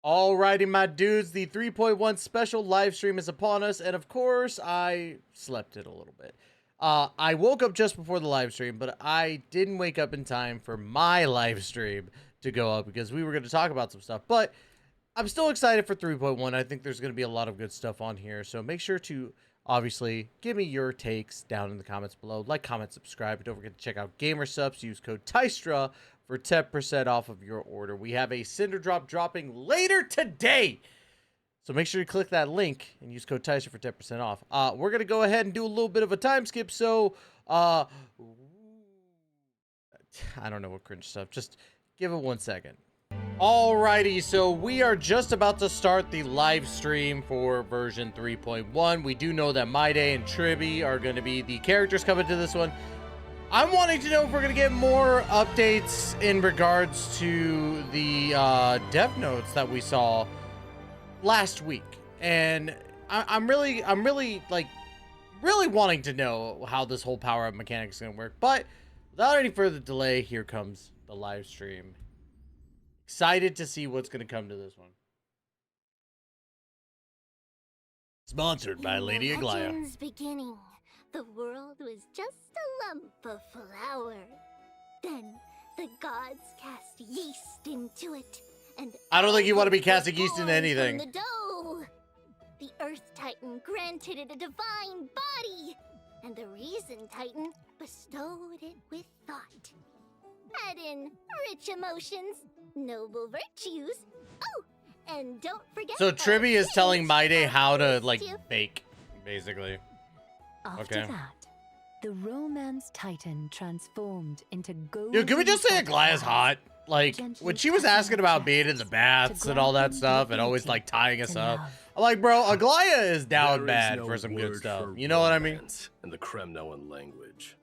Alrighty, my dudes, the 3.1 special live stream is upon us, and of course, I slept it a little bit. I woke up just before the live stream, but I didn't wake up in time for my live stream to go up because we were going to talk about some stuff. But I'm still excited for 3.1. I think there's going to be a lot of good stuff on here, so make sure to obviously give me your takes down in the comments below. Like, comment, subscribe, and don't forget to check out GamerSupps. Use code TYSTRA for 10% off of your order. We have a Cinder Drop dropping later today, so make sure you click that link and use code TYSTRA for 10% off. We're going to go ahead and do a little bit of a time skip, so I don't know what cringe stuff. Just give it 1 second. Alrighty, so we are just about to start the live stream for version 3.1. We do know that My Day and Tribby are going to be the characters coming to this one. I'm wanting to know if we're going to get more updates in regards to the dev notes that we saw last week. And I'm really wanting to know how this whole power-up mechanic is going to work. But without any further delay, here comes the live stream. Excited to see what's going to come to this one. Sponsored by Lady Aglaya. Legend's beginning, the world was just a lump of flour. Then the gods cast yeast into it, and I don't think you want to be eggs were casting yeast into born anything. from the dough. The Earth Titan granted it a divine body, and the Reason Titan bestowed it with thought. Add in rich emotions, noble virtues. Oh, and don't forget. So Tribby is telling My Day how to like bake, basically. After Okay. that, the romance titan transformed into gold. Dude, can we just say Aglaya's hot? Like, when she was asking about being in the baths and all that stuff and always like tying us up, I'm like, bro, Aglaya is down bad for some good stuff. You know what I mean? In the Kremnoan language.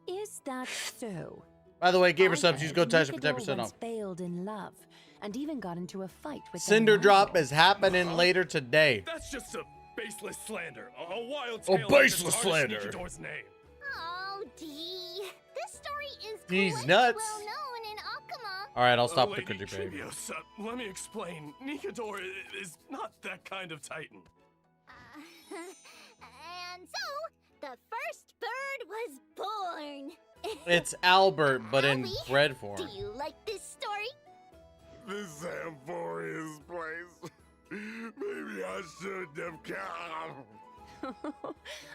Is that so? By the way, I GamerSupps, use heard code TYSTRA for Nikador 10% once off. failed in love and even got into a fight with Cinder their Drop rival. is happening later today. That's just a baseless slander. A wild Oh, tale baseless that slander. tarnished Nikador's name. Oh, Dee. This story is He's quite nuts. well known in Akama. All right, I'll stop the Lady cringy babe. Trivios, let me explain. Nikador is not that kind of titan. And so, the first bird was born. It's Albert, but in Albie, bread form. Do you like this story? This Amphoria's place. Maybe I shouldn't have come.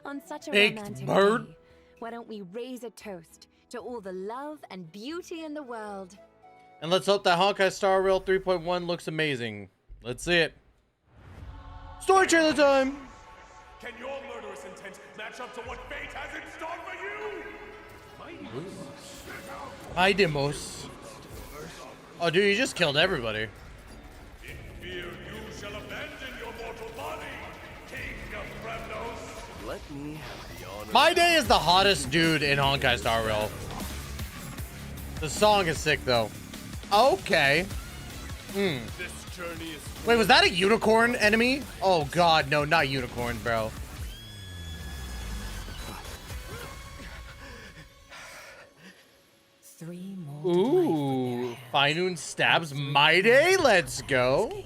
On such a Baked romantic bird? day, why don't we raise a toast to all the love and beauty in the world? And let's hope that Honkai Star Rail 3.1 looks amazing. Let's see it. Story trailer time! Can your murderous intent match up to what fate has in store for you? Hi, Demos. Oh, dude, you just killed everybody. In fear you shall abandon your mortal body, King of Bremnos. Let me have the honor. My Day is the hottest dude in Honkai Star Rail. The song is sick, though. Okay. This journey is Wait, was that a unicorn enemy? Oh, God, no, not unicorn, bro. Three more. Ooh, Fainun stabs My Day. Let's go.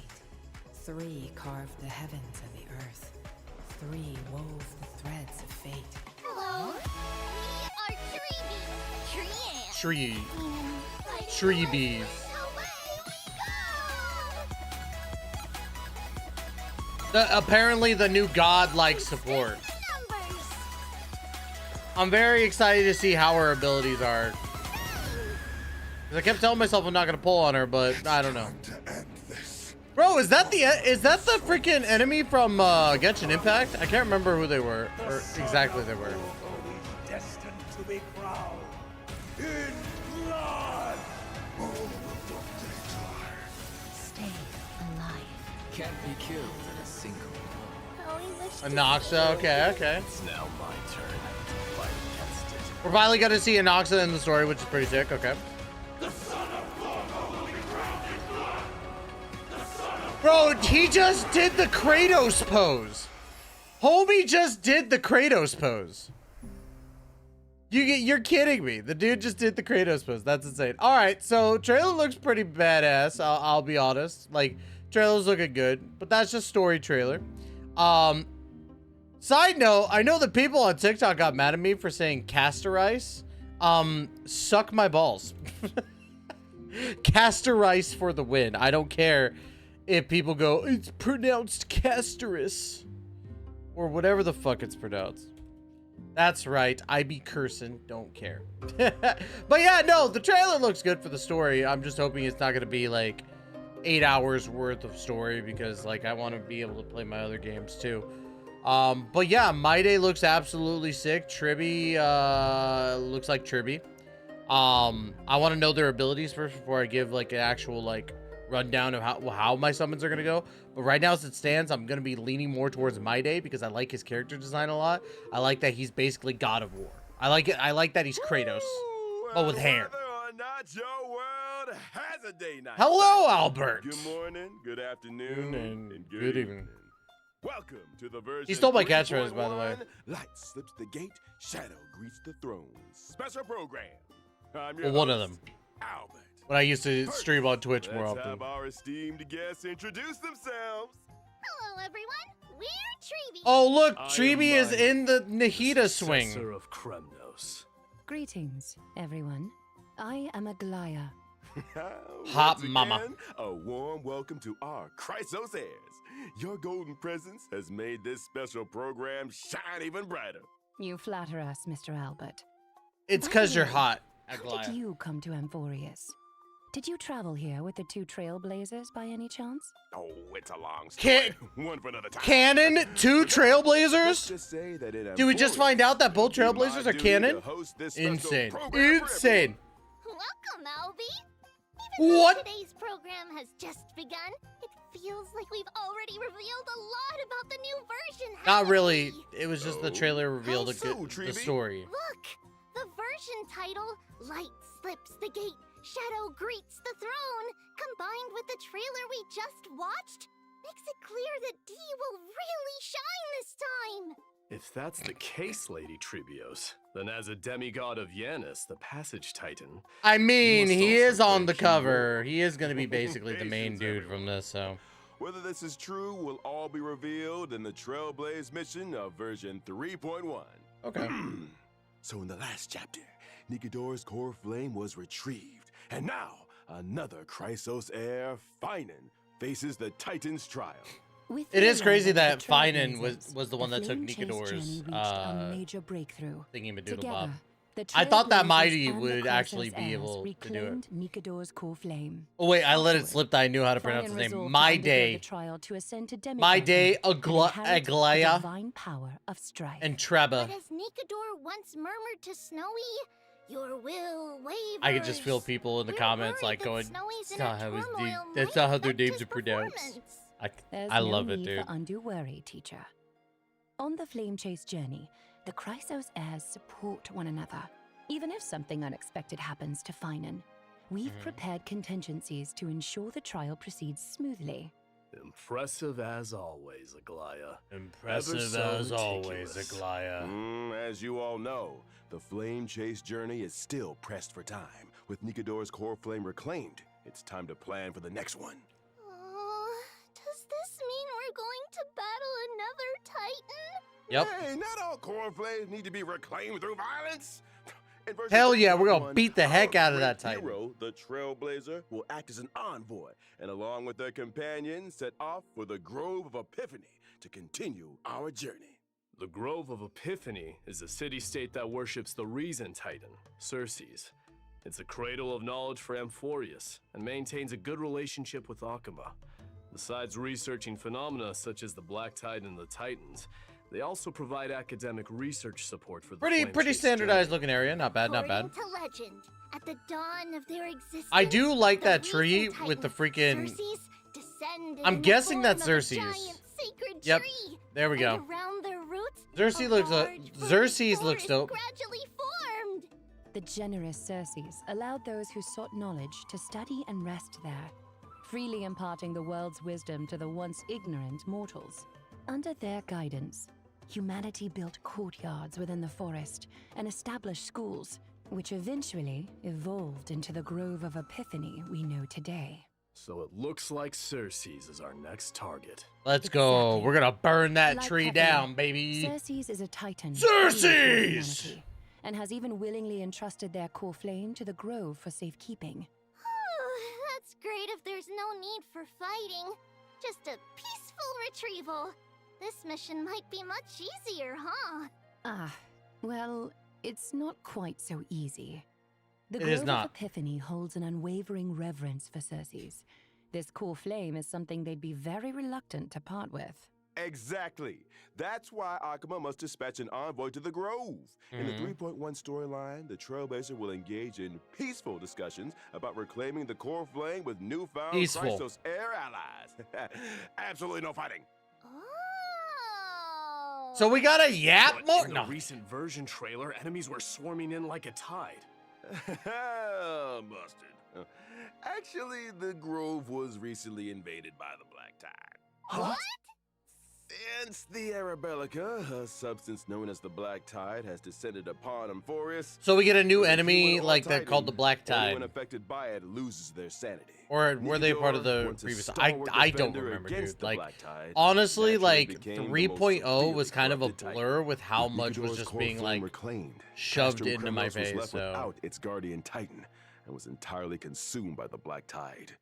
Three carved the heavens and the earth. Three wove the threads of fate. Hello. We are Tree. Like Tree bees. away we go. Apparently the new god-like support. Numbers. I'm very excited to see how her abilities are. 'Cause I kept telling myself I'm not gonna pull on her, but I don't know. To end this. Bro, is that the freaking enemy from Genshin Impact? I can't remember who they were or exactly they were. Destined to be crowned in blood. Stay alive. Can't be killed in a single. Oh, we wish to Anaxa, okay. It's now my turn to fight against it. We're finally gonna see Anaxa in the story, which is pretty sick, okay. Bro, he just did the Kratos pose. Homie just did the Kratos pose. You're kidding me. The dude just did the Kratos pose. That's insane. All right, so trailer looks pretty badass. I'll be honest. Like, Trailer's looking good, but that's just story trailer. Side note, I know the people on TikTok got mad at me for saying castorice. Suck my balls. Castorice for the win. I don't care if people go, it's pronounced castorice. Or whatever the fuck it's pronounced. That's right. I be cursing. Don't care. But yeah, no, the trailer looks good for the story. I'm just hoping it's not going to be like 8 hours worth of story because like I want to be able to play my other games too. But yeah, My Day looks absolutely sick. Tribby looks like Tribby. I want to know their abilities first before I give like an actual like rundown of how my summons are gonna go. But right now as it stands, I'm gonna be leaning more towards My Day because I like his character design a lot. I like that he's basically God of War. I like it. I like that he's Kratos, but with hair. Not your world has a day night. Hello, Albert. Good morning, good afternoon, and good evening. Welcome to the version. He stole my catchphrase, by the way. Light slips the gate, shadow greets the throne. Special program. I'm your Well, one of host, them. Albert. When I used to stream on Twitch more Let's often. have our esteemed guests introduce themselves. Hello, everyone. We're Treeby. Oh look, I am Treeby is Mike, in the Nahida swing. Successor of Kremnos. Greetings, everyone. I am Aglaya. Hot Once mama. again, a warm welcome to our Chrysos heirs. Your golden presence has made this special program shine even brighter. You flatter us, Mr. Albert. It's because you're hot, How did Aglaya. you come to Amphorius? Did you travel here with the two trailblazers by any chance? Oh, it's a long story. One for another time. Canon? Two Let's Trailblazers? just say that in Did we just Amphorius, special that both it will be Trailblazers my are duty canon? to host this special Insane. program for Insane. Welcome, Albie. Even What? though today's program has just begun, it feels like we've already revealed a lot about the new version. Not haven't really. we? It was just the trailer revealed How so, the Treeby? story. Look, the version title, Light Slips the Gate, Shadow Greets the Throne, combined with the trailer we just watched, makes it clear that D will really shine this time. If that's the case, Lady Tribios, then as a demigod of Yanis, the Passage Titan, I mean, must he also is on play the a key cover. role. He is going to be basically the main Patience, dude everyone. from this, so. Whether this is true will all be revealed in the Trailblaze mission of version 3.1. Okay. So in the last chapter, Nikodor's core flame was retrieved, and now another Chrysos heir, Finan, faces the Titan's trial. With It the is crazy arrival of that the Finan Trailblazers, was the one that took Flame Chase Nikodor's, journey reached a major breakthrough. thingy-madoodle Together, bob. the I thought that Trailblazers Mighty and the would Chrysos actually be heirs able to do it. reclaimed Nikodor's core flame. Oh wait, I let it Afterward, slip that I knew how to pronounce his Finan name. resolved to My undergo Day, the trial to ascend to My demigod Day, and inherit the Aglaya, divine power of strife. and But Treba. as Nikodor once murmured to Snowy, your will wavers. I could just feel people in the We're comments worried like that going, Snowy's "That's inner not how his turmoil name- that's might not how their affect names his are pronounced." performance. There's I no love it, need dude. for undue worry, teacher. On the Flame Chase journey, the Chrysos heirs support one another. Even if something unexpected happens to Finan, we've prepared contingencies to ensure the trial proceeds smoothly. impressive as always, Aglaya. Impressive Ever so as always, meticulous. Aglaya. As you all know, the Flame Chase journey is still pressed for time. With Nikodor's core flame reclaimed, it's time to plan for the next one. Does this mean we're going to battle another Titan? Yep. Hey, not all core flames need to be reclaimed through violence. In version Hell yeah, we're gonna 3.1, beat the heck our out of great that Titan. Hero, the Trailblazer, will act as an envoy, and along with their companions, set off for the Grove of Epiphany to continue our journey. The Grove of Epiphany is a city-state that worships the Reason Titan, Circes. It's a cradle of knowledge for Amphorius, and maintains a good relationship with Akama. Besides researching phenomena such as the Black Tide and the Titans, they also provide academic research support for the Pretty Flame Chase standardized journey. looking area. Not bad, not bad. According to legend, at the dawn of their existence, I do like the that Reason tree Titan, with the freaking. Circes, descended I'm in the guessing that's form of a Xerxes. giant sacred Yep, tree, there we and go. around their roots, Xerxes a looks large Xerxes forest looks dope. gradually formed. The generous Circes allowed those who sought knowledge to study and rest there, freely imparting the world's wisdom to the once ignorant mortals. Under their guidance, humanity built courtyards within the forest and established schools, which eventually evolved into the Grove of Epiphany we know today. So it looks like Circe's is our next target. Let's go. Exactly. We're gonna burn that Like tree Tectone, down, baby. Circe's is a titan. Circe's! true to humanity, and has even willingly entrusted their core flame to the grove for safekeeping. That's great if there's no need for fighting. Just a peaceful retrieval. This mission might be much easier, huh? Ah, well, it's not quite so easy. The It is Grove not. of Epiphany holds an unwavering reverence for Circe's. This core flame is something they'd be very reluctant to part with. Exactly. That's why Akuma must dispatch an envoy to the Grove. In the 3.1 storyline, the Trailblazer will engage in peaceful discussions about reclaiming the core flame with newfound Peaceful. Chrysos heir allies. Absolutely no fighting. Oh. So we got a yap But more? in the No. recent version trailer, enemies were swarming in like a tide. Mustard. Actually, the Grove was recently invaded by the Black Tide. Huh? Since the Arabellica, a substance known as the Black Tide, has descended upon Amphorius. So we get a new the enemy human like Titan, that called the Black Anyone Tide. affected by it loses their sanity. Or were they part of the Once a previous? stalwart I don't defender remember, against dude. the Like, Black Tide, honestly, naturally like became the most 3.0 was severely kind of a corrupted blur Titan. with how With much was Nikidor's just core being flame like reclaimed, shoved Castrum into my Criminals was face. left So without its guardian Titan and was entirely consumed by the Black Tide.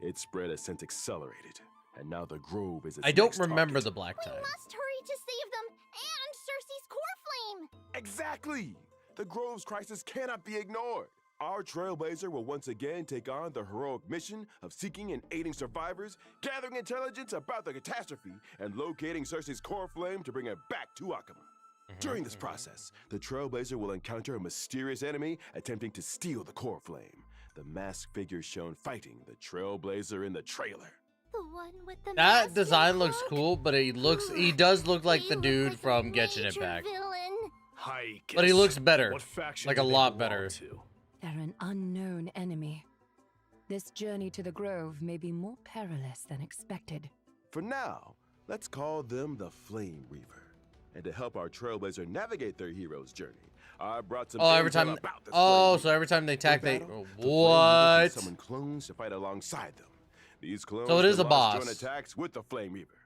Its spread has since accelerated, and now the Grove is its I don't next remember target. the Black We Tide. must hurry to save them and Circe's core flame. Exactly! The Grove's crisis cannot be ignored. Our Trailblazer will once again take on the heroic mission of seeking and aiding survivors, gathering intelligence about the catastrophe, and locating Circe's core flame to bring it back to Akuma. During this process, the Trailblazer will encounter a mysterious enemy attempting to steal the core flame. The masked figure shown fighting the Trailblazer in the trailer. The one with the That mask design and looks cloak? cool, but he does look like He the looked dude like a from Genshin major Impact. villain. Hi, But he looks better. What faction Like do a they lot belong better. to? They're an unknown enemy. This journey to the Grove may be more perilous than expected. For now, let's call them the Flame Reaver. And to help our Trailblazer navigate their hero's journey, I brought some Oh, every intel time. about this Oh, Flame so every time they In attack, they. battle, the Flame Reaver What? can summon clones to fight alongside them. These clones So it is can a launch boss. joint attacks with the Flame Reaver.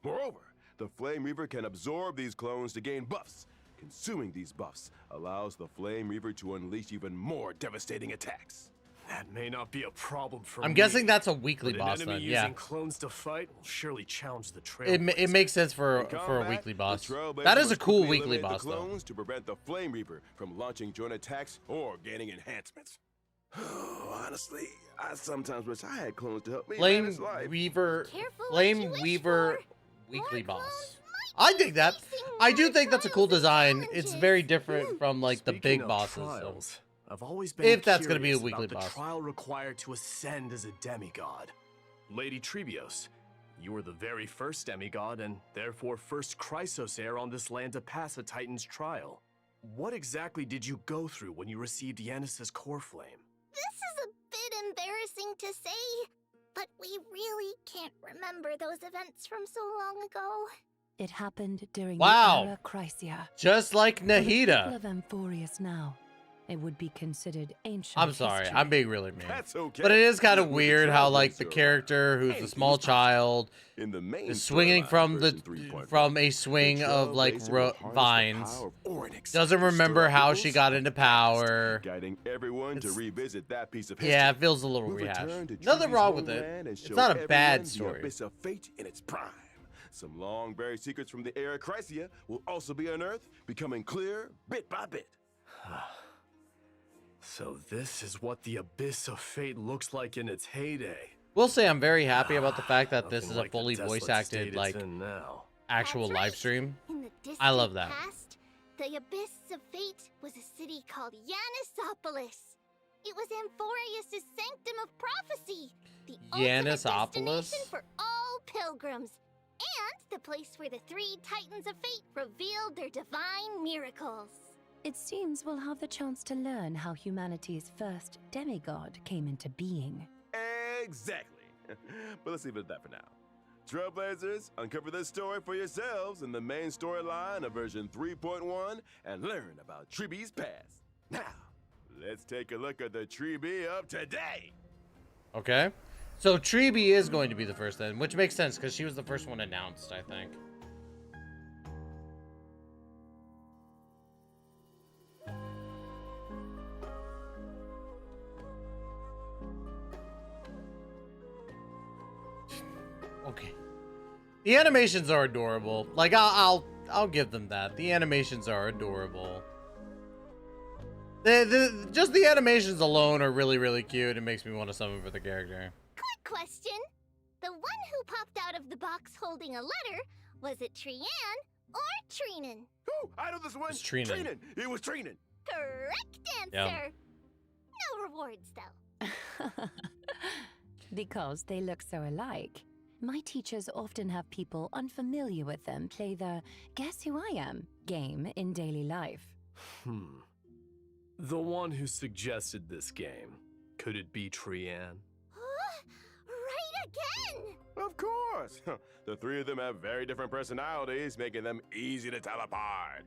Moreover, the Flame Reaver can absorb these clones to gain buffs. Consuming these buffs allows the Flame Reaver to unleash even more devastating attacks. That may not be a problem for I'm me. guessing that's a weekly but boss an enemy then. Yeah. using clones to fight will surely challenge the trail. It makes sense for In a combat, weekly the boss. Trailblazer That is a must cool quickly weekly eliminate boss the though. clones to prevent the Flame Reaper from launching joint attacks or gaining enhancements. Honestly, I sometimes wish I had clones to help me Flame manage life. Weaver. Careful what Flame you wish Weaver for. weekly More boss. clones might I dig that. facing I do more think that's a cool trials and design. It's challenges. very different from like the Speaking big of bosses. So. trials, I've always been If that's gonna be a curious weekly about boss. the trial required to ascend as a demigod. Lady Trebios, you were the very first demigod and therefore first Chrysos heir on this land to pass a Titan's trial. What exactly did you go through when you received Yanis's core flame? This is a bit embarrassing to say, but we really can't remember those events from so long ago. It happened during Wow. the Era Chrysia. Just like For the people Nahida. of Amphorius now, it would be considered ancient I'm sorry. history. I'm being really mean. That's okay. But it is kind of With the weird how like the Trailblazer character who's around, the small anything is child in the main is swinging storyline from version the 3.1, from a the swing of like Trailblazer will harness the vines. power of Oryx Doesn't to remember stir up how ripples she got of into the past, power. guiding everyone to It's- revisit that piece of history. Yeah, it feels a little We'll rehashed. return to Nothing Tree's wrong with it. homeland and It's show not a everyone bad the story. abyss of fate in its prime. Some long-buried secrets from the era Chrysia will also be unearthed, becoming clear bit by bit. So this is what the Abyss of Fate looks like in its heyday. We'll say I'm very happy about the fact that this Nothing is a like the fully desolate voice acted state it's like in now. actual That's right. live stream. In the distant I love that. past, the Abyss of Fate was a city called Yanisopolis. It was Amphorius' sanctum of prophecy, the ultimate Yanisopolis? destination for all pilgrims, and the place where the three Titans of Fate revealed their divine miracles. It seems we'll have the chance to learn how humanity's first demigod came into being. Exactly. But let's leave it at that for now. Trailblazers, uncover this story for yourselves in the main storyline of version 3.1 and learn about Treebee's past. Now, let's take a look at the Treebee of today. Okay. So Treeby is going to be the first then, which makes sense because she was the first one announced, I think. Okay. The animations are adorable. Like I'll give them that. The animations are adorable. Just the animations alone are really, really cute. It makes me want to summon for the character. Quick question. The one who popped out of the box holding a letter, was it Trian or Treenan? Ooh, I know this one. It's Treenan. It was Treenan. Correct answer. No rewards, though. Because they look so alike, my teachers often have people unfamiliar with them play the Guess Who I Am game in daily life. The one who suggested this game, could it be Trian? Right again! Of course. The three of them have very different personalities, making them easy to tell apart.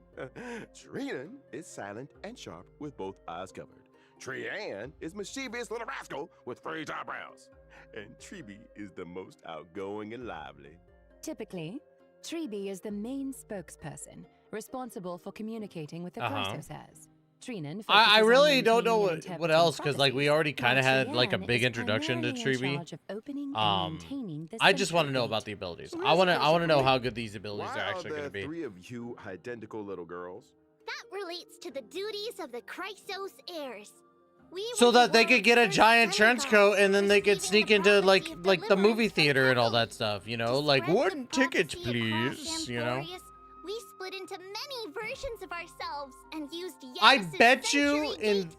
Treenan is silent and sharp with both eyes covered. Trian is mischievous little rascal with frizz eyebrows. And Treeby is the most outgoing and lively. Typically, Treeby is the main spokesperson, responsible for communicating with the processors. Treenan I focuses really on don't know maintaining and what interpreting else, because like we prophecies, already kind of while had like a Trian big is introduction to primarily in Treeby. charge of opening and maintaining the I just want to central know about gate. the abilities. So I want here's a to know question. how good these abilities Why are actually going to there be. three of you identical little girls? That relates to the duties of the Chrysos heirs. We So were the that they could world's get a first giant trench demigods, coat and then they could receiving sneak the into prophecy of like the movie deliverance from theater and all evil. that stuff, you To know, like spread the one ticket prophecy across please, you know. Amphorius, we split into many versions of ourselves and used I Yanis's bet you Century in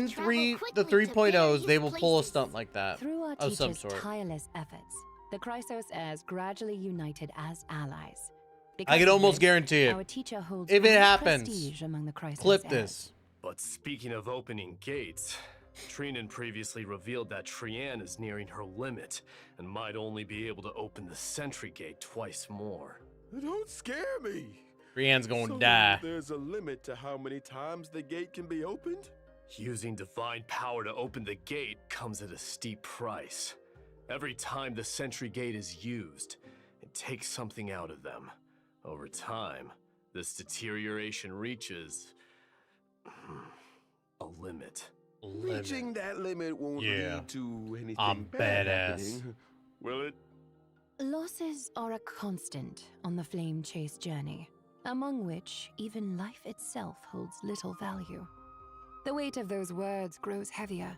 Gate to travel the quickly to 3.0s they various will pull a places. stunt like that Through our of some teachers' sort. tireless efforts, the Chrysos heirs gradually united as allies. I Because can of almost this, guarantee it. Our teacher holds If it great happens, prestige among the Chrysos Clip heirs. this. But speaking of opening gates, Treenan previously revealed that Trian is nearing her limit and might only be able to open the sentry gate twice more. Don't scare me. Brienne's going to So die. there's a limit to how many times the gate can be opened? Using divine power to open the gate comes at a steep price. Every time the sentry gate is used, it takes something out of them. Over time, this deterioration reaches a limit. Reaching that limit won't Yeah. lead to anything I'm bad badass. happening. Will it? Losses are a constant on the flame chase journey, among which even life itself holds little value. The weight of those words grows heavier,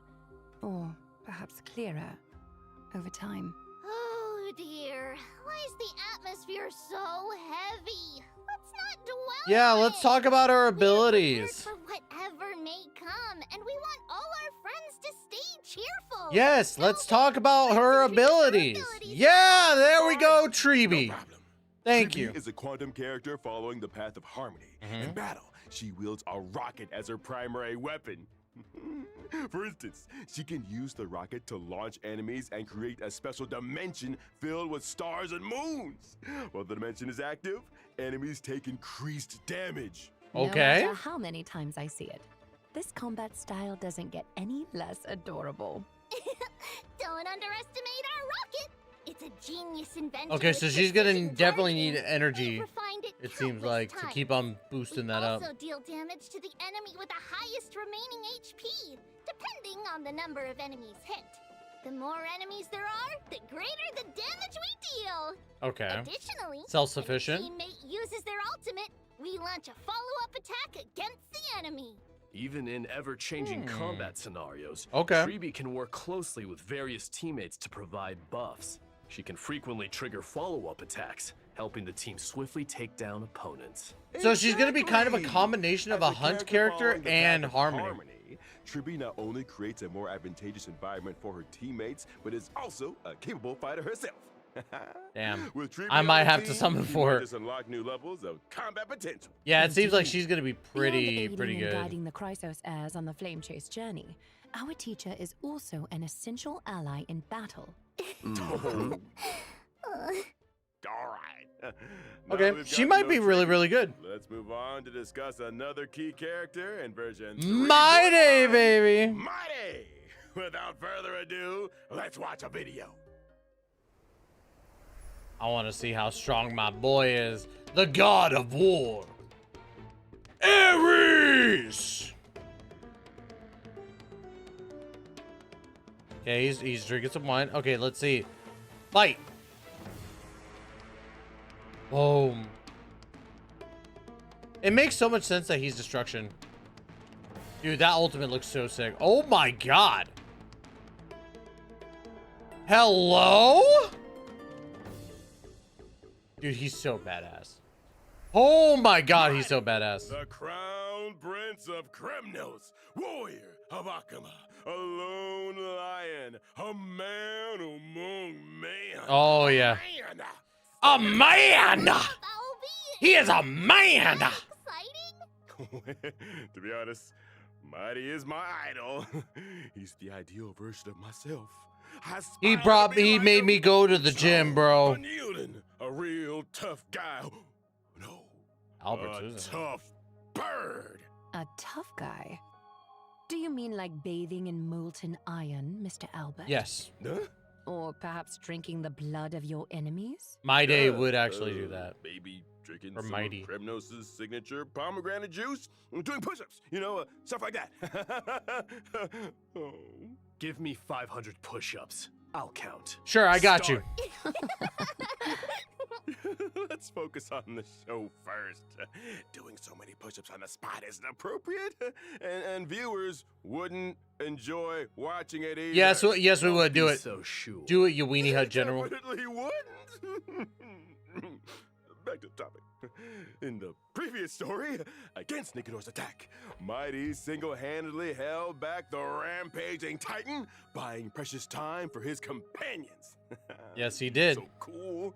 or perhaps clearer, over time. Oh dear, why is the atmosphere so heavy? Let's not dwell Yeah, on let's it. talk about our We are prepared abilities. for whatever may come, and we want all our friends to stay cheerful. Yes, let's Now, talk about let's her introduce our abilities. Yeah, there we go, Treeby. No problem. Thank Treeby you. is a quantum character following the path of harmony. In battle, she wields a rocket as her primary weapon. For instance, she can use the rocket to launch enemies and create a special dimension filled with stars and moons. While the dimension is active, enemies take increased damage. Okay. No matter how many times I see it, this combat style doesn't get any less adorable. Don't underestimate our rocket. It's a genius invention. Okay, with so she's gonna precision definitely targeting. need energy, We've refined it seems countless like, to times. keep on boosting We that up. also deal damage to the enemy with the highest remaining HP, depending on the number of enemies hit. The more enemies there are, the greater the damage we deal. Okay. Additionally, Self-sufficient. if a teammate uses their ultimate, we launch a follow-up attack against the enemy. Even in ever-changing combat scenarios, Okay. Treeby can work closely with various teammates to provide buffs. She can frequently trigger follow-up attacks, helping the team swiftly take down opponents. So she's gonna be kind of a Exactly. combination of As a hunt character following the path and of harmony. Treeby not only creates a more advantageous environment for her teammates, but is also a capable fighter herself. Damn. With Treeby I on might the have to team, summon you for might her. just unlock new levels of combat potential. Yeah, it seems like Indeed. she's gonna be Beyond pretty aiding and good. guiding the Chrysos heirs on the flame chase journey, our teacher is also an essential ally in battle. All right. Now Okay, we've she got might no be really, Treeby, really good. Let's move on to discuss another key character in version Mighty, baby. Mighty! Without further ado, let's watch a video. I want to see how strong my boy is. The god of war. Ares! Okay, he's drinking some wine. Okay, let's see. Fight! Boom. It makes so much sense that he's destruction. Dude, that ultimate looks so sick. Oh my god. Hello? Dude, he's so badass. Oh my god, he's so badass. The crown prince of Kremnos, warrior of Akama, a lone lion, a man among men. Oh yeah. Man. A man! Albeit He is a man! exciting. To be honest, Mighty is my idol. He's the ideal version of myself. He made me go to the gym, bro. Unyielding, a real tough guy. No, Albert's a isn't it? tough bird. A tough guy? Do you mean like bathing in molten iron, Mr. Albert? Yes. Huh? Or perhaps drinking the blood of your enemies? My day Yeah, would actually do that. Maybe drinking Or some Mighty. of Kremnos' signature pomegranate juice, doing push-ups, stuff like that. Oh. Give me 500 push-ups. I'll count. Sure, I got you. Let's focus on the show first. Doing so many push-ups on the spot isn't appropriate, and viewers wouldn't enjoy watching it either. Yes, we would do it. So sure. Do it, you weenie hut general. Definitely wouldn't. Back to the topic. In the previous story, against Niconor's attack, Mighty single-handedly held back the rampaging Titan, buying precious time for his companions. Yes, he did. So cool,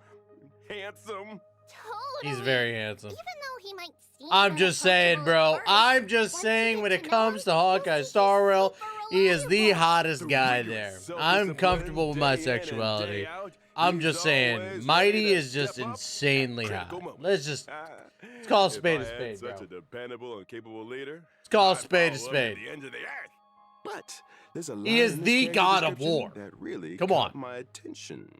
handsome. Totally. He's very handsome. Even though he might seem I'm just saying, bro. unapproachable at I'm first, just once saying you when get it to comes to know him, Honkai he'll Star be Rail, super he is the reliable. hottest The guy rigorous there. I'm self-discipline comfortable with my day in and sexuality. day out, I'm he's just saying, always Mighty ready to is just step up at insanely critical hot. moments. Let's just call a spade a If I spade, had such bro. a dependable and capable leader, Let's call a I'd spade a follow him spade. to the end of the earth. But there's a He line is in this the character god of description war. that really Come caught on. my attention.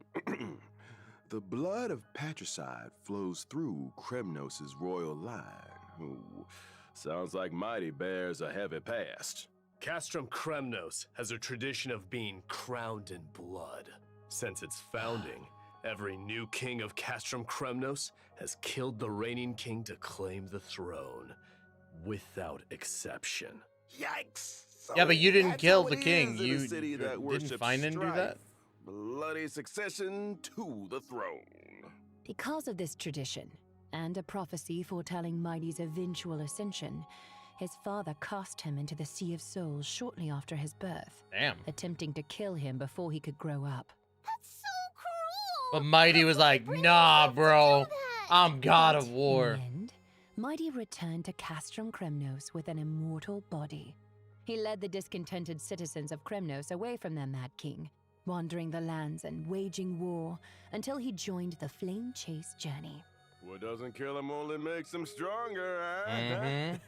The blood of patricide flows through Kremnos' royal line. Ooh, sounds like Mighty bears a heavy past. Castrum Kremnos has a tradition of being crowned in blood. Since its founding, every new king of Castrum Kremnos has killed the reigning king to claim the throne, without exception. Yikes! So Yeah, but you didn't that's kill how the it king. is in a You city that didn't worships find him do strife. that? Bloody succession to the throne. Because of this tradition, and a prophecy foretelling Mighty's eventual ascension, his father cast him into the Sea of Souls shortly after his birth, Damn. attempting to kill him before he could grow up. That's so cruel. But Mighty was like, Bring nah, yourself to bro. do that. I'm god But of war. In the end, Mighty returned to Castrum Kremnos with an immortal body. He led the discontented citizens of Kremnos away from their mad king, wandering the lands and waging war until he joined the Flame Chase journey. What doesn't kill him only makes him stronger, huh? Mhm.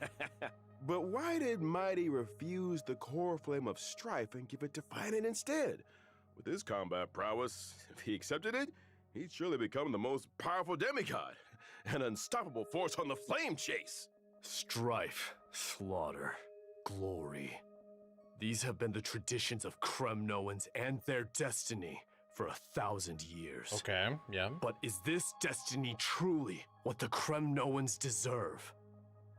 But why did Mighty refuse the core flame of strife and give it to Finan instead? With his combat prowess, if he accepted it, he'd surely become the most powerful demigod, an unstoppable force on the flame chase. Strife, slaughter, glory. These have been the traditions of Kremnoans and their destiny for 1,000 years. Okay, yeah. But is this destiny truly what the Kremnoans deserve?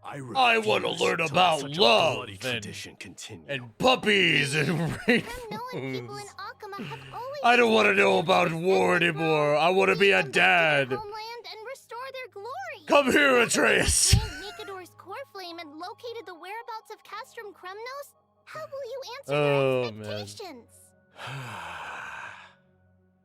I wanna refuse learn to let about such a love bloody and- tradition continue. And puppies and Kremnoan people in Akama have always I don't want to accepted know about the war throne, anymore. I want to be a lead them back to dad. their homeland and restore their glory. Come here, Now that we've Atreus. gained Nikador's core flame and located the whereabouts of Castrum Kremnos, how will you answer Oh, their man. expectations?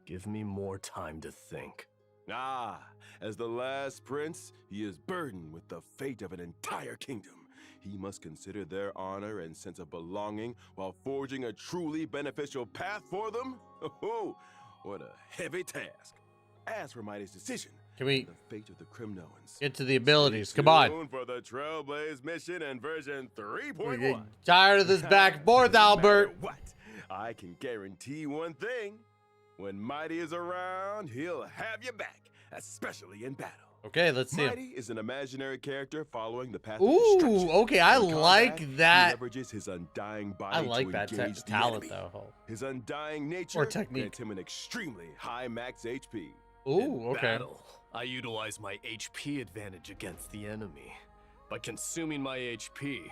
Give me more time to think. Ah, as the last prince, he is burdened with the fate of an entire kingdom. He must consider their honor and sense of belonging while forging a truly beneficial path for them. Oh, what a heavy task. As for Mighty's decision, Can we the fate of the Kremnoans. get to the abilities? Stay Come on. tuned for the Trailblaze mission and version We're 3.1. getting tired of this back and forth, No matter Albert. What? I can guarantee one thing. When Mighty is around, he'll have you back. especially in battle. Okay, let's see Mighty him. is an imaginary character following the path of Ooh, destruction. okay, I In combat, like that. He leverages his undying I body like to that engage the talent enemy. though. His undying nature technique. grants him an extremely high max HP. Ooh, In okay. battle, I utilize my HP advantage against the enemy. By consuming my HP,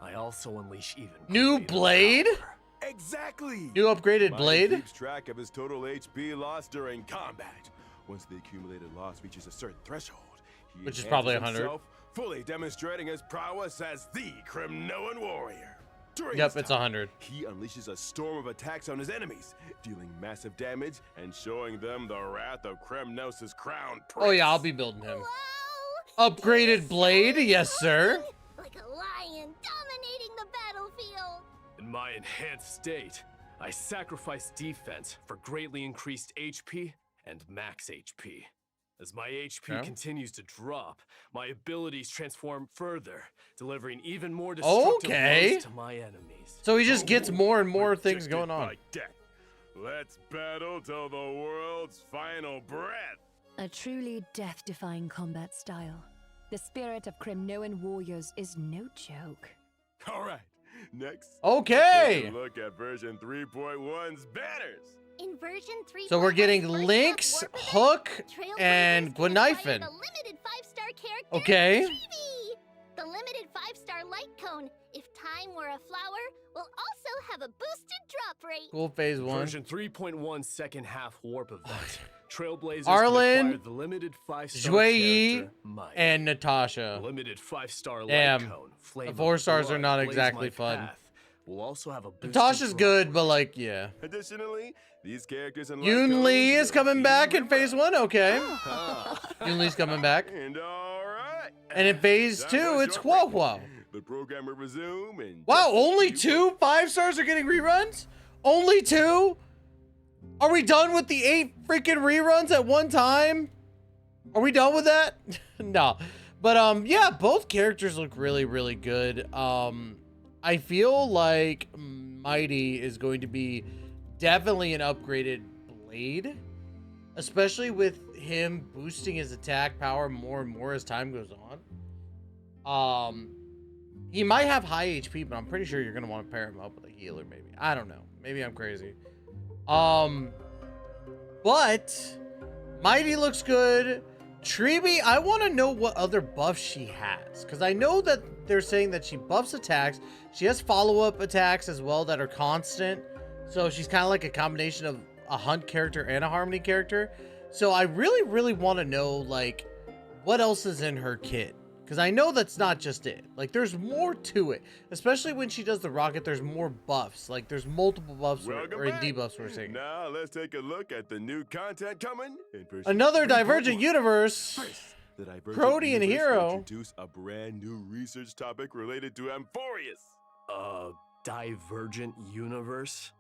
I also unleash even New greater blade? power. Exactly. New upgraded Mighty blade? keeps track of his total HP loss during combat. Once the accumulated loss reaches a certain threshold, he Which is enhances probably 100. himself, fully demonstrating his prowess as the Kremnoan warrior. During Yep, this it's time, 100. He unleashes a storm of attacks on his enemies, dealing massive damage and showing them the wrath of Kremnos' crown prince. Oh yeah, I'll be building him. Wow! Upgraded blade? Yes, sir. Like a lion dominating the battlefield. In my enhanced state, I sacrifice defense for greatly increased HP and max HP. As my HP Okay. continues to drop, my abilities transform further, delivering even more destructive Okay. blows to my enemies. So he just gets more and more things Rejected going on. by death. Let's battle till the world's final breath. A truly death-defying combat style. The spirit of Kremnoan warriors is no joke. All right, next. Okay. Take a look at version 3.1's banners. In version 3. So we're getting Lynx, Hook, and Gwennyfin. The limited 5-star character. Okay. Chibi. The limited 5-star light cone, if time were a flower, will also have a boosted drop rate. Cool phase 1. Version 3.1 second half warp event. Trailblazers Arlen, can acquire the limited 5-star Jue Yi, character Mighty. and Natasha. Limited 5-star light Damn, cone. Flame the of 4 stars are Blood, not Blaze exactly My fun. Path. We'll also have a boosted Natasha's drop good, rate. but like, yeah. Additionally, these characters and Yoon Lee is coming back in phase 1. Okay. Ah, Yoon Lee's coming back. and all right. And in phase That 2, was it's your Hua break. Hua. The program will resume and Wow, just only you 2 5-stars are getting reruns? Only 2? Are we done with the 8 freaking reruns at one time? Are we done with that? No. But yeah, both characters look really, really good. I feel like Mighty is going to be definitely an upgraded blade, especially with him boosting his attack power more and more as time goes on. He might have high HP, but I'm pretty sure you're gonna want to pair him up with a healer, maybe. I don't know. Maybe I'm crazy. But Mighty looks good. Tribi, I want to know what other buffs she has, because I know that they're saying that she buffs attacks. She has follow-up attacks as well that are constant. So she's kind of like a combination of a hunt character and a harmony character. So I really, really want to know, like, what else is in her kit. Because I know that's not just it. Like, there's more to it. Especially when she does the rocket, there's more buffs. Like, there's multiple buffs or back. debuffs we're seeing. Now let's take a look at the new content coming in version Another 3.1. Divergent Universe. First, the Divergent Protean Universe will Hero. introduce a brand new research topic related to Amphorius. Divergent universe?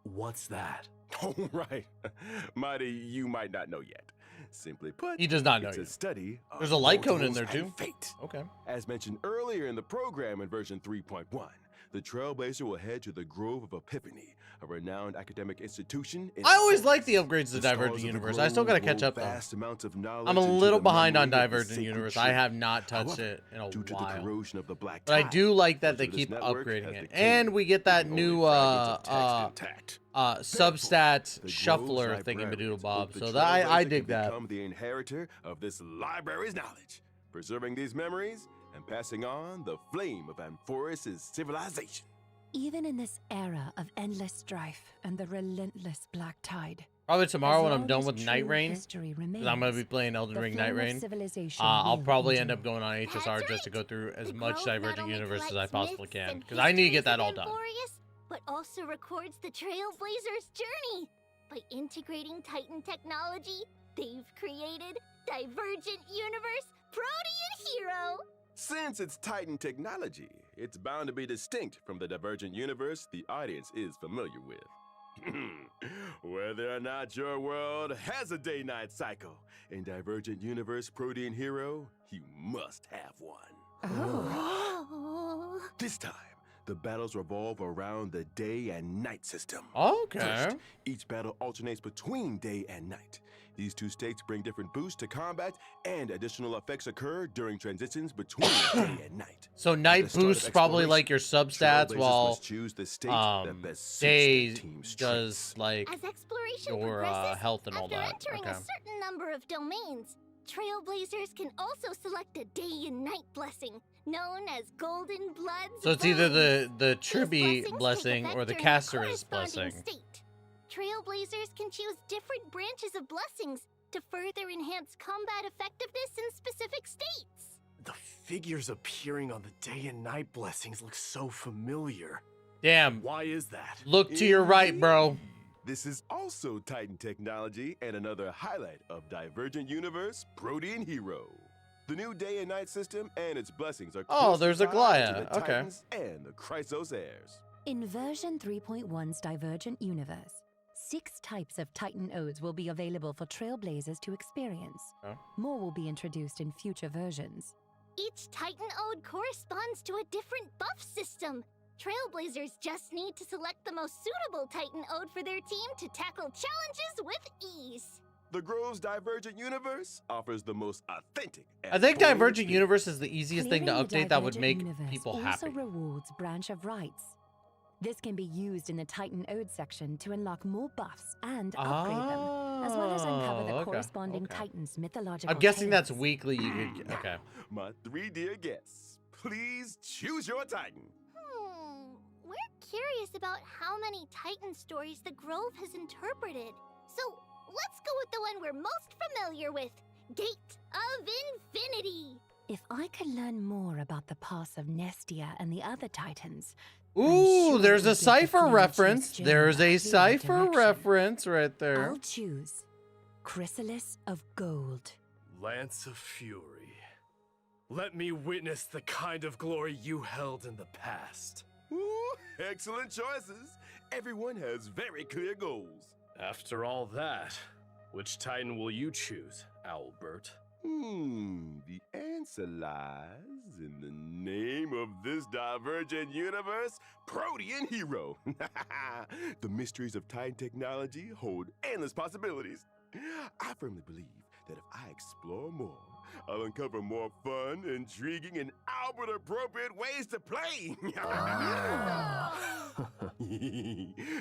What's that? Oh, right. Mighty, you might not know yet. Simply put, He does not know it's a yet. study of There's a light cone in mortals there, and too. Fate. Okay. As mentioned earlier in the program in version 3.1, the Trailblazer will head to the Grove of Epiphany, a renowned academic institution. In I always like the Amphorius. upgrades to The Divergent scholars of the Universe. I still gotta Grove catch up, roll though. vast amounts of knowledge I'm a into little the behind on memory of the Divergent sacred Universe. tree. I have not touched However, it in a due to the while. corrosion of the black But I tide, do like that much they of this keep network upgrading has it. decayed, And we get that leaving new only fragments of text intact. substat The shuffler Grove's thingy librarians Bob. hope the So that I Trailblazer dig can that. become the inheritor of this library's knowledge, preserving these memories and passing on the flame of Amphorius' civilization. Even in this era of endless strife and the relentless black tide, Probably tomorrow as when I'm long done as with Night true Rain, history because I'm gonna be remains, playing Elden the Ring flame Night of Rain. civilization I'll will probably end endure. up going on HSR That's just to right. go through as The much Grove not Divergent only Universe as I collects possibly myths can, and because I need to get histories that of all done. Amphorius, but also records the Trailblazer's journey. By integrating Titan technology, they've created Divergent Universe Protean Hero. Since it's Titan technology, it's bound to be distinct from the Divergent Universe the audience is familiar with. Whether or not your world has a day-night cycle, in Divergent Universe Protean Hero, you must have one. Oh. This time, The battles revolve around the day and night system. Okay. First, each battle alternates between day and night. These two states bring different boosts to combat, and additional effects occur during transitions between day and night. So night boosts probably like your substats, Trailblazers while must choose the state that best suits day their team's does traits. like As exploration your progresses, health and all after that. entering Okay. a certain number of domains, Trailblazers can also select a day and night blessing, known as Golden Blood's So it's either Bones. the These Tribi blessings blessing take or the effect during castorice corresponding blessing. State. Trailblazers can choose different branches of blessings to further enhance combat effectiveness in specific states. The figures appearing on the day and night blessings look so familiar. Damn. Why is that? Look to your right, bro. Indeed. This is also Titan technology and another highlight of Divergent Universe Protean Hero. The new day and night system and its blessings are Oh, there's a closely tied to Glaya. the Okay. Titans and the Chrysos heirs. In version 3.1's Divergent Universe, 6 types of Titan Odes will be available for Trailblazers to experience. Oh. More will be introduced in future versions. Each Titan Ode corresponds to a different buff system. Trailblazers just need to select the most suitable Titan Ode for their team to tackle challenges with ease. The Grove's Divergent Universe offers the most authentic. I think and Divergent poetic Universe is the easiest thing to Clearing the update that would Divergent make Universe people also happy. rewards Branch of Rights. This can be used in the Titan Ode section to unlock more buffs and upgrade them, as well as uncover the Oh, okay, corresponding okay. Titan's mythological I'm guessing that's tales. weekly. You could. Okay. My 3 dear guests, please choose your Titan. We're curious about how many Titan stories the Grove has interpreted. So let's go with the one we're most familiar with, Gate of Infinity. If I could learn more about the past of Nestia and the other Titans, Ooh, sure there's we'll a get the cipher Flame reference. Chief's There's journey a a clear cipher direction. reference right there. I'll choose Chrysalis of Gold. Lance of Fury. Let me witness the kind of glory you held in the past. Ooh, excellent choices. Everyone has very clear goals. After all that, which Titan will you choose, Owlbert? The answer lies in the name of this Divergent Universe, Protean Hero. The mysteries of Titan technology hold endless possibilities. I firmly believe that if I explore more, I'll uncover more fun, intriguing, and Albert-appropriate ways to play.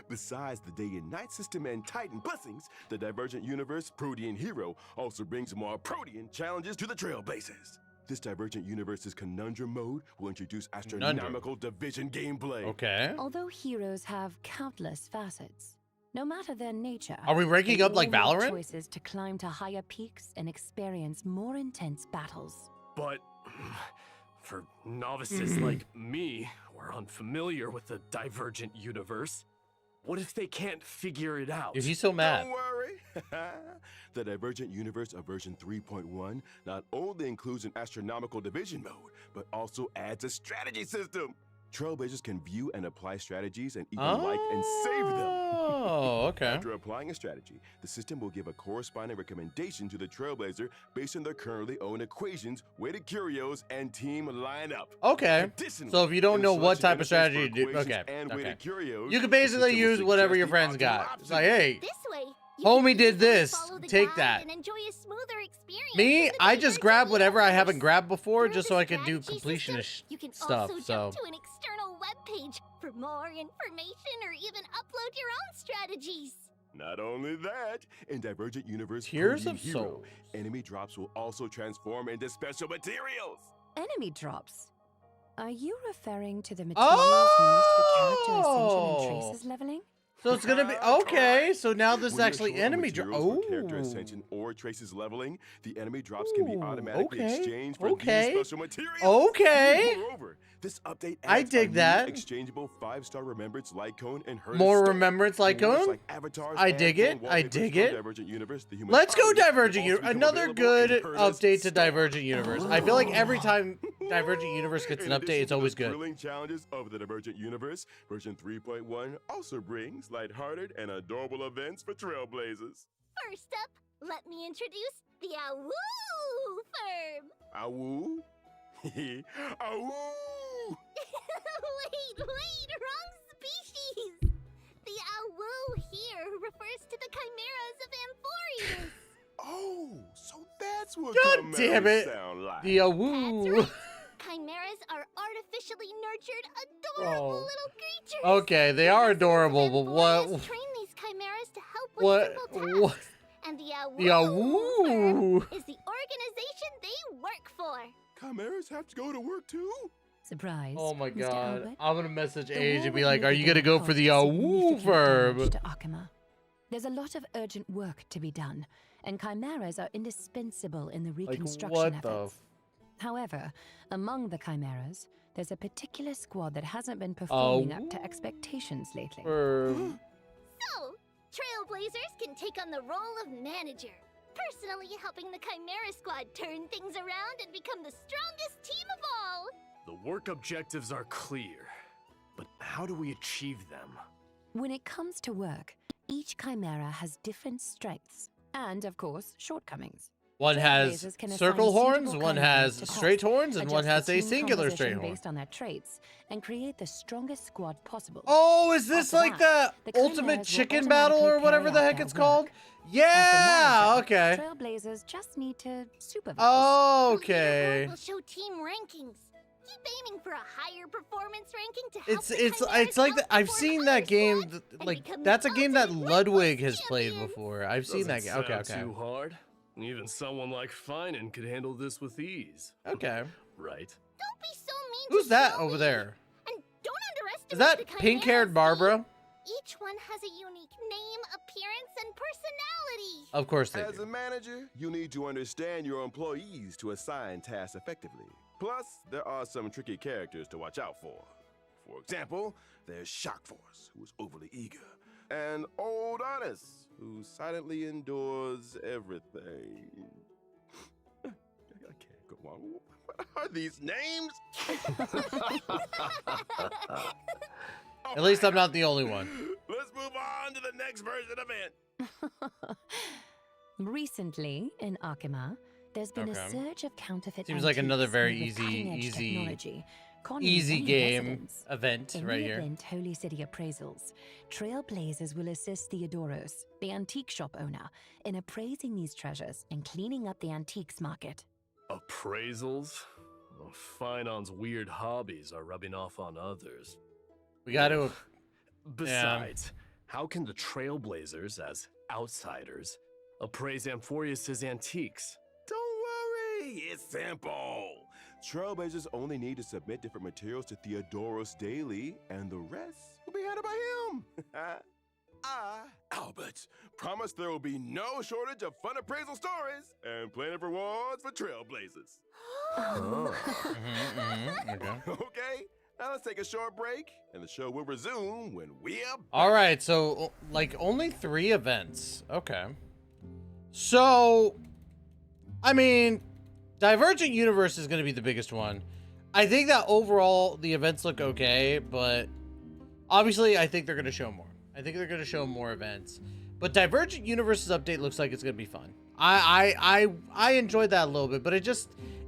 Besides the day and night system and Titan blessings, the Divergent Universe Protean Hero also brings more Protean challenges to the Trailblazers. This Divergent Universe's Conundrum mode will introduce astronomical division gameplay. Okay. Although heroes have countless facets, no matter their nature, Are we ranking they up like all make Valorant? choices to climb to higher peaks and experience more intense battles. But for novices like me, who are unfamiliar with the Divergent Universe, what if they can't figure it out? Dude, he's so mad. Don't worry. The Divergent Universe of version 3.1 not only includes an astronomical division mode, but also adds a strategy system. Trailblazers can view and apply strategies and even like and save them. Oh, okay. After applying a strategy, the system will give a corresponding recommendation to the Trailblazer based on their currently owned equations, weighted curios, and team lineup. Okay. Additionally, So if you don't in know the what selection type of interface strategy for to do, equations okay. and Okay. weighted curios, You can the basically system will use whatever suggest your the friends optimal got. It's like, option. hey, This way, you homie can did easily this. follow the Take guide that. and enjoy a smoother experience me, in the I just Divergent grab whatever I haven't Universe. grabbed before Through just the so I could do strategy completionist system, you can stuff. also So jump to an external webpage for more information or even upload your own strategies. Not only that, in Divergent Universe Tears Protean of Hero, Souls. enemy drops will also transform into special materials. Enemy drops. Are you referring to the materials used for character ascension and Oh. traces leveling? So it's gonna be okay. So now this is When you're actually short on enemy drop. materials Oh, for character ascension or traces leveling, the enemy drops can be Ooh, automatically okay, exchanged for okay, these special materials. okay. Moreover, this update I adds dig a that. new exchangeable 5-star remembrance light cone and her More remembrance light who looks cone? like avatars I and dig phone it, I wallpapers dig from it. Divergent Universe, the human Let's go army will Divergent also Universe. become Another available good in Herda's update to store. Divergent Universe. I feel like every time Divergent Universe gets an In update, addition it's to always the good. thrilling challenges of the Divergent Universe, version 3.1 also brings lighthearted and adorable events for Trailblazers. First up, let me introduce the Awoo firm. Awoo? Awoo! Wait, Wait, wrong species! The Awu here refers to the chimeras of Amphorius. Oh, so that's what God damn chimeras it. sound like. The awoo. That's right. Chimeras are artificially nurtured, adorable Oh. little creatures. Okay, they are adorable, but Amphorius what? train these chimeras to help with What? simple What? tasks. And the The awoo. is the organization they work for. Chimeras have to go to work too? Surprise. Oh my Mr. god. Albert? I'm gonna message The Age war and be with like, are you gonna Lukewarm go for the caused awoo significant damage verb? to Akama. There's a lot of urgent work to be done, and chimeras are indispensable in the Like, reconstruction what the efforts. However, among the chimeras, there's a particular squad that hasn't been performing up to expectations lately. verb? So, Trailblazers can take on the role of manager, personally helping the Chimera Squad turn things around and become the strongest team of all. The work objectives are clear, but how do we achieve them? When it comes to work, each chimera has different strengths and, of course, shortcomings. One has Trailblazers can assign circle horns, suitable one chimeras has to straight tasks, horns, and one adjust has the a team singular straight composition horn. based on their traits, and create the strongest squad possible. Oh, is this After like the that, the ultimate chimeras will chicken battle or automatically whatever carry the out heck their it's called? work. Yeah, As the manager, okay. Trailblazers just need to supervise. Oh, The leaderboard okay. will show team rankings. Keep aiming for a higher performance ranking to help It's the it's Chimeras like I've outperform seen other that game. squads and Like become that's a the game that ultimate Ludwig Red has Bull played champions. before. I've seen that game. Doesn't Okay, sound okay, too hard. Even someone like Finan could handle this with ease. okay. Right? Don't be so mean Who's to that Snowy. over there? And don't underestimate Is that the Chimeras, pink-haired Barbara? Each one has a unique name, appearance, and personality. Of course they As do. a manager, you need to understand your employees to assign tasks effectively. Plus, there are some tricky characters to watch out for. For example, there's Shock Force, who's overly eager, and Old Honest, who silently endures everything. I can't go on. What are these names? At least I'm not the only one. Let's move on to the next version event. Recently, in Akama, there's been a Okay. surge of counterfeit Seems like another antiques very made with easy- cutting-edge easy- technology, conning Easy many game residents. event In right the here. event Holy City appraisals, Trailblazers will assist Theodoros, the antique shop owner, in appraising these treasures and cleaning up the antiques market. Appraisals? Well, Finan's weird hobbies are rubbing off on others. We got to. Besides, how can the Trailblazers, as outsiders, appraise Amphorius' antiques? Don't worry, it's simple. Trailblazers only need to submit different materials to Theodoros daily, and the rest will be handled by him. I, Albert, promise there will be no shortage of fun appraisal stories and plenty of rewards for Trailblazers. Oh. Okay. Okay, now let's take a short break, and the show will resume when we're All right, so like only 3 events. Okay. So, I mean, Divergent Universe is going to be the biggest one. I think that overall the events look okay, but obviously I think they're going to show more. I think they're going to show more events. But Divergent Universe's update looks like it's going to be fun. I enjoyed that a little bit, but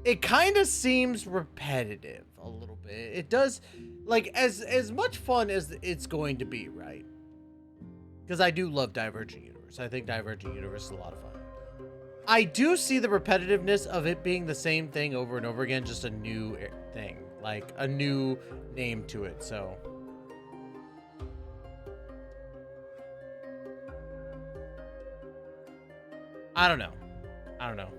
it kind of seems repetitive a little bit. It does, like, as much fun as it's going to be, right? Because I do love Divergent Universe. I think Divergent Universe is a lot of fun. I do see the repetitiveness of it being the same thing over and over again, just a new thing, like a new name to it. So I don't know.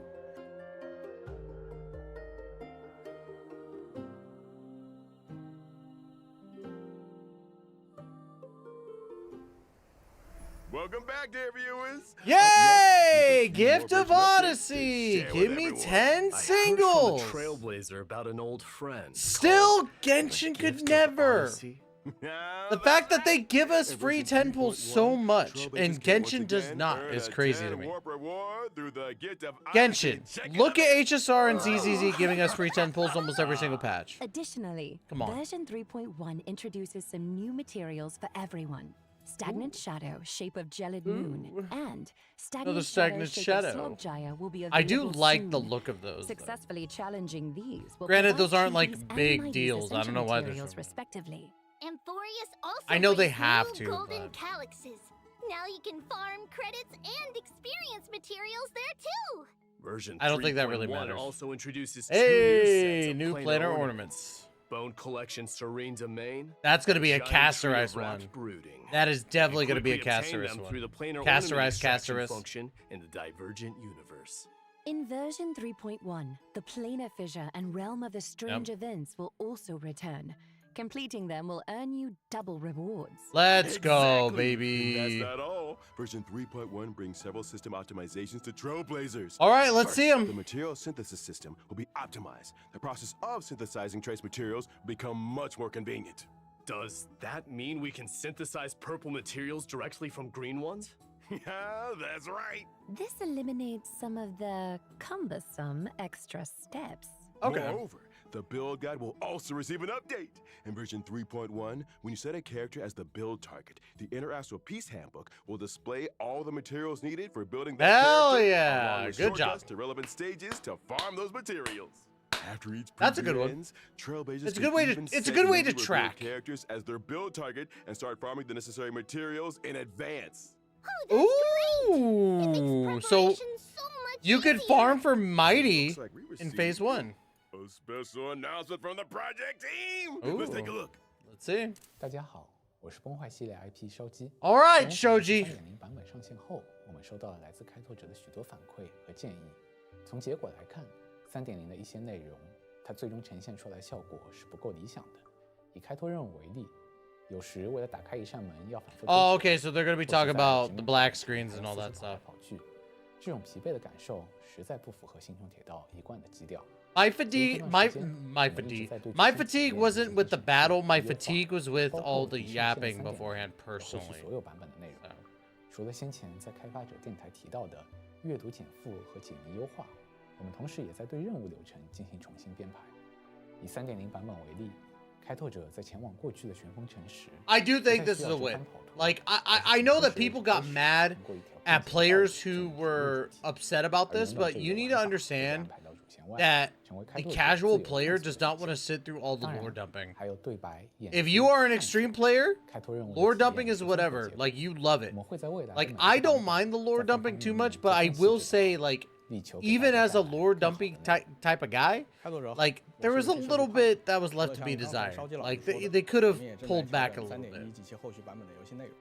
Welcome back, dear viewers. Yay! Up next, Gift more of version updates to Odyssey. share Give with me everyone. 10 I heard singles. from a Trailblazer about an old friend. Still, called Genshin the could Gift of never. Odyssey. The fact that they give us In free version 10 pulls 2.1, so much Trailblazers and can once Genshin does again not earn is a crazy 10 to me. warp reward through the Gift of Genshin, Odyssey. Check it look out. at HSR and ZZZ giving us free 10 pulls almost every single patch. Additionally, Come on. version 3.1 introduces some new materials for everyone. Stagnant Shadow, Shape of Gelid Moon, and Another Stagnant Stagnant Shadow, Shadow. Shape of Slogjaya will be available I do like the soon. look of those. though. Successfully challenging these will Granted, provide those aren't, like, trees and big mighty's deals. I don't essential know why they're materials so- respectively. Amphorius also I know they brings have new to, golden but- calyxes. Now you can farm credits and experience materials there too. Version I don't think that really 3.1 matters. also introduces 2 new sets Hey, of new planar ornaments. Bone Collection Serene Domain. That's gonna be a Giant Tree of castorice Wrapped one. Brooding. That is definitely gonna be a Quickly obtain castorice them one. through the planar ornament Castorice, extraction castorice. function in the Divergent universe. In version 3.1, the planar fissure and realm of the strange events will also return. Completing them will earn you double rewards. Let's go, Exactly. baby. And that's not all. Version 3.1 brings several system optimizations to Trailblazers. All right, let's see First, them. The material synthesis system will be optimized. The process of synthesizing trace materials will become much more convenient. Does that mean we can synthesize purple materials directly from green ones? Yeah, that's right. This eliminates some of the cumbersome extra steps. Okay. Moreover, the build guide will also receive an update. In version 3.1, when you set a character as the build target, the Interastral Peace Handbook will display all the materials needed for building that Hell character, yeah, along with good job. shortcuts to relevant stages to farm those materials. After each That's a preview good one. ends, Trailblazers It's a can good way to- even it's a set good way newly to revealed track. characters as their build target and start farming the necessary materials in advance. Ooh, so Preparation so much you could easier. farm for Mighty Looks like we in received phase 1. A special announcement from the project team. Let's take a Ooh. look. Let's see. 大家好，我是崩坏系列 IP 烧鸡。 All right, 从 Shoji. 3.0版本上线后，我们收到了来自开拓者的许多反馈和建议。从结果来看，3.0的一些内容，它最终呈现出来的效果是不够理想的。以开拓任务为例，有时为了打开一扇门要反复 Oh, 追 okay, so they're gonna be 或是 talking 在 about 直 the 面 black 跑 screens 还 and 要 all 四 that 处跑来 stuff. 跑去，这种疲惫的感受实在不符合星穹铁道一贯的基调。 My fatigue, my fatigue wasn't with the battle. My fatigue was with all the yapping beforehand 后续 personally. 所有版本的内容。 So. 除了先前在开发者电台提到的阅读减负和解谜优化，我们同时也在对任务流程进行重新编排。以3.0版本为例，开拓者在前往过去的旋风城时， I do 不 think 再 this 需 is 要 a 折 win. 返跑图 Like I know that people got mad 通过一条 at 并行道路 players 进 who 入 were 主题 upset about 而 this, 拥有 but 这 you 个 need 玩 to 法被 understand 安排到主线外， that 成为开 the 拓者 casual 自由 player 探 does 索的 not want to 游戏 sit through all the 当然 lore dumping. 还有对白、演 If 技 you are an 探 extreme 索 player, 开拓任务的 lore 体验 dumping is 和综合 whatever. 结果 Like you love 我 it. 们会在未来的 Like 每个 I 版 don't 本 mind the lore 在方 dumping 方 too 面面 much, 做 but I 更细 will 致的 say 安排 like 力求给 even 大 as 家 a 带来 lore 更好的 dumping 内容 type of guy, 开拓者 like 我 there 是 was a 游戏 little 设计 bit that was 除 left 了 to 像 be 刚才 desired. 烧鸡老师 Like 说的 they could 我 have 们也正在 pulled 调 back a 整 little 3.1 bit. 及其后续版本的游戏内容。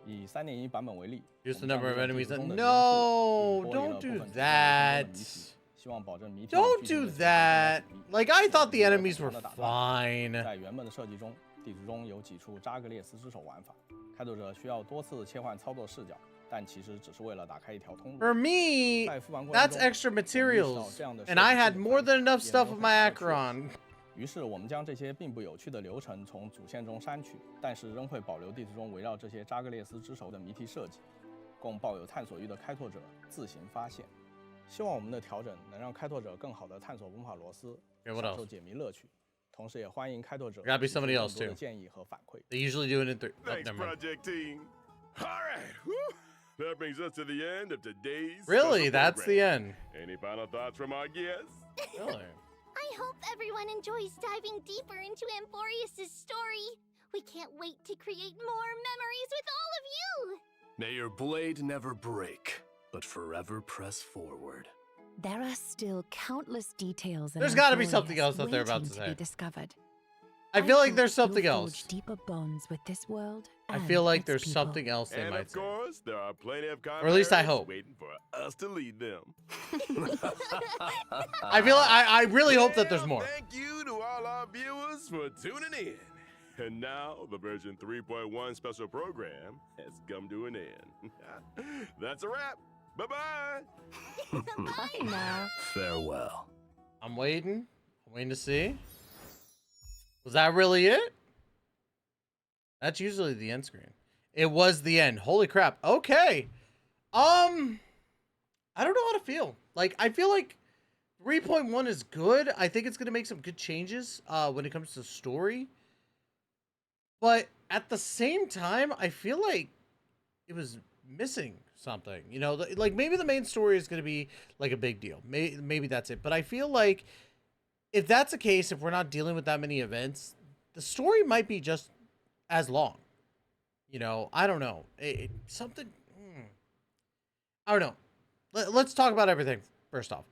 以3.1版本为例， Just 我 the 们 number of 降低了 enemies 地图 that 中的 no, 人数 don't 量，并剥离 do 了部分主线相关的谜 that. 题，希望保证谜题 Don't 与剧情 do 的紧密 that. 比例 Like I thought the 避免 enemies 冗 were 长的打断 fine. 在原本的设计中，地图中有几处扎格列斯之手玩法，开拓者需要多次切换操作视角，但其实只是为了打开一条通路。 For me, 在复盘过程 that's 中 extra 我们意识到 materials, 这样的 and 设 I 计 had 是 more than enough 也 stuff 没有 of 很 my 大的缺 Acron. 于是我们将这些并不有趣的流程从主线中删去，但是仍会保留地图中围绕这些扎格列斯之手的谜题设计，供抱有探索欲的开拓者自行发现。希望我们的调整能让开拓者更好地探索文法罗斯， Okay, what 享 else? 受解谜乐趣。同时也欢迎开拓者 Gotta be 提出 somebody 更 else, 多的 too. 建议和反馈。 They usually do it in 3. Oh, Thanks, never mind. project team. All right. Whew. That brings us to the end of today's Really, special that's the program. end. Any final thoughts from our guests? Really? I hope everyone enjoys diving deeper into Amphorius' story. We can't wait to create more memories with all of you. May your blade never break, but forever press forward. There are still countless details in There's gotta be Amphorius something else that they're about waiting to be say. discovered. I feel like hope there's something you'll else. forge deeper bonds with this world I and feel like its there's people. something else they And might of say. course, there are plenty of Or at least I commentators hope. waiting for us to lead them. I feel I really hope that there's Well, more. Thank you to all our viewers for tuning in. And now the version 3.1 special program has come to an end. That's a wrap. Bye-bye. Bye now. Farewell. I'm waiting. I'm waiting to see. Was that really it? That's usually the end screen. It was the end. Holy crap. Okay. I don't know how to feel. Like, I feel like 3.1 is good. I think it's going to make some good changes when it comes to story. But at the same time, I feel like it was missing something. You know, like maybe the main story is going to be like a big deal. Maybe that's it. But I feel like if that's the case, if we're not dealing with that many events, the story might be just as long. I don't know. Something. I don't know. Let's talk about everything first off.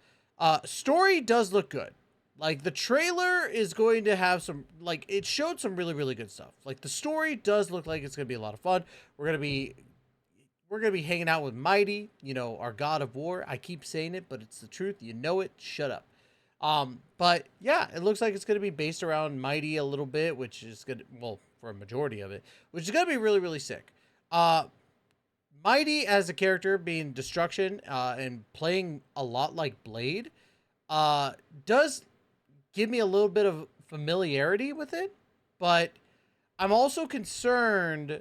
Story does look good. Like, the trailer is going to have some, like, it showed some really, really good stuff. Like, the story does look like it's going to be a lot of fun. We're going to be hanging out with Mighty, our god of war. I keep saying it, but it's the truth. You know it. Shut up. But yeah, it looks like it's going to be based around Mighty a little bit, which is good. Well, for a majority of it, which is going to be really, really sick. Mighty as a character being destruction, and playing a lot like Blade, does give me a little bit of familiarity with it, but I'm also concerned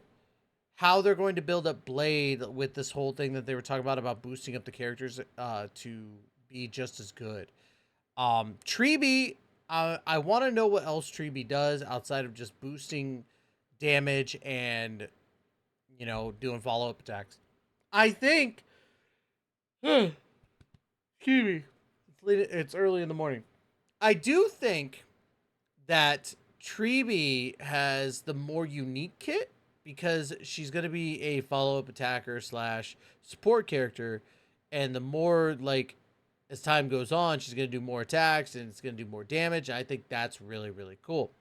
how they're going to build up Blade with this whole thing that they were talking about boosting up the characters to be just as good. Treeby, I want to know what else Treeby does outside of just boosting damage and, doing follow-up attacks. I think, excuse me, it's early in the morning. I do think that Treeby has the more unique kit because she's going to be a follow-up attacker / support character, and the more, like, as time goes on, she's going to do more attacks and it's going to do more damage. I think that's really, really cool.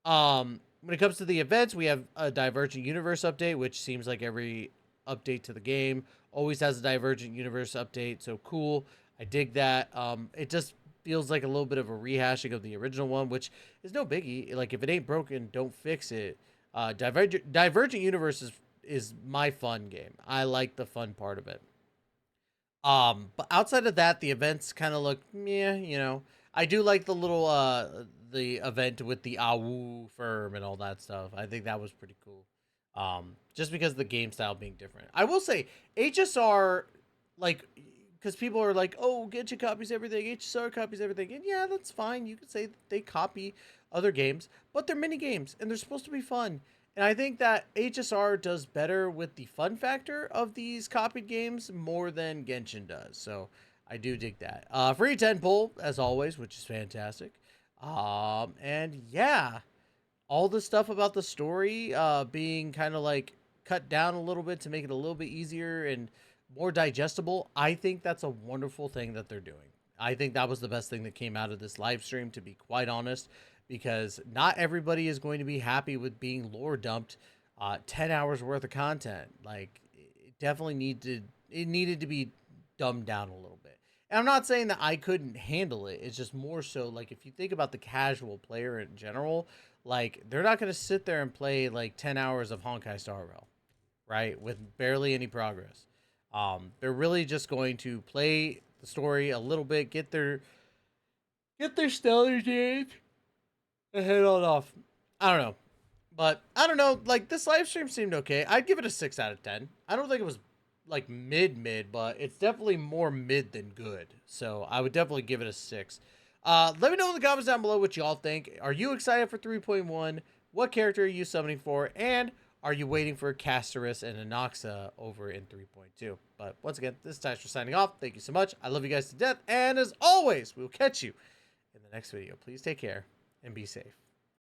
When it comes to the events, we have a Divergent Universe update, which seems like every update to the game always has a Divergent Universe update, so cool. I dig that. It just feels like a little bit of a rehashing of the original one, which is no biggie. Like, if it ain't broken, don't fix it. Divergent Universe is my fun game. I like the fun part of it. But outside of that, the events kind of look meh, I do like the little the event with the Awu firm and all that stuff. I think that was pretty cool. Just because of the game style being different. I will say HSR, like, because people are like, oh, Genshin copies everything, HSR copies everything. And yeah, that's fine. You could say that they copy other games, but they're mini games and they're supposed to be fun. And I think that HSR does better with the fun factor of these copied games more than Genshin does. So I do dig that. Free 10 pull, as always, which is fantastic. And yeah, all the stuff about the story being kind of like cut down a little bit to make it a little bit easier and more digestible. I think that's a wonderful thing that they're doing. I think that was the best thing that came out of this live stream, to be quite honest, because not everybody is going to be happy with being lore dumped 10 hours worth of content. Like, it definitely needed to be dumbed down a little bit. And I'm not saying that I couldn't handle it. It's just more so, like, if you think about the casual player in general, like, they're not going to sit there and play like 10 hours of Honkai Star Rail, right? With barely any progress. They're really just going to play the story a little bit, get their stellar games, and head on off. I don't know. But I don't know, like, this live stream seemed okay. I'd give it a 6 out of 10. I don't think it was like mid, but it's definitely more mid than good. So I would definitely give it a 6. Let me know in the comments down below what y'all think. Are you excited for 3.1? What character are you summoning for? And are you waiting for castorice and anaxa over in 3.2? But once again, this is Tyster signing off. Thank you so much. I love you guys to death. And as always, we'll catch you in the next video. Please take care and be safe.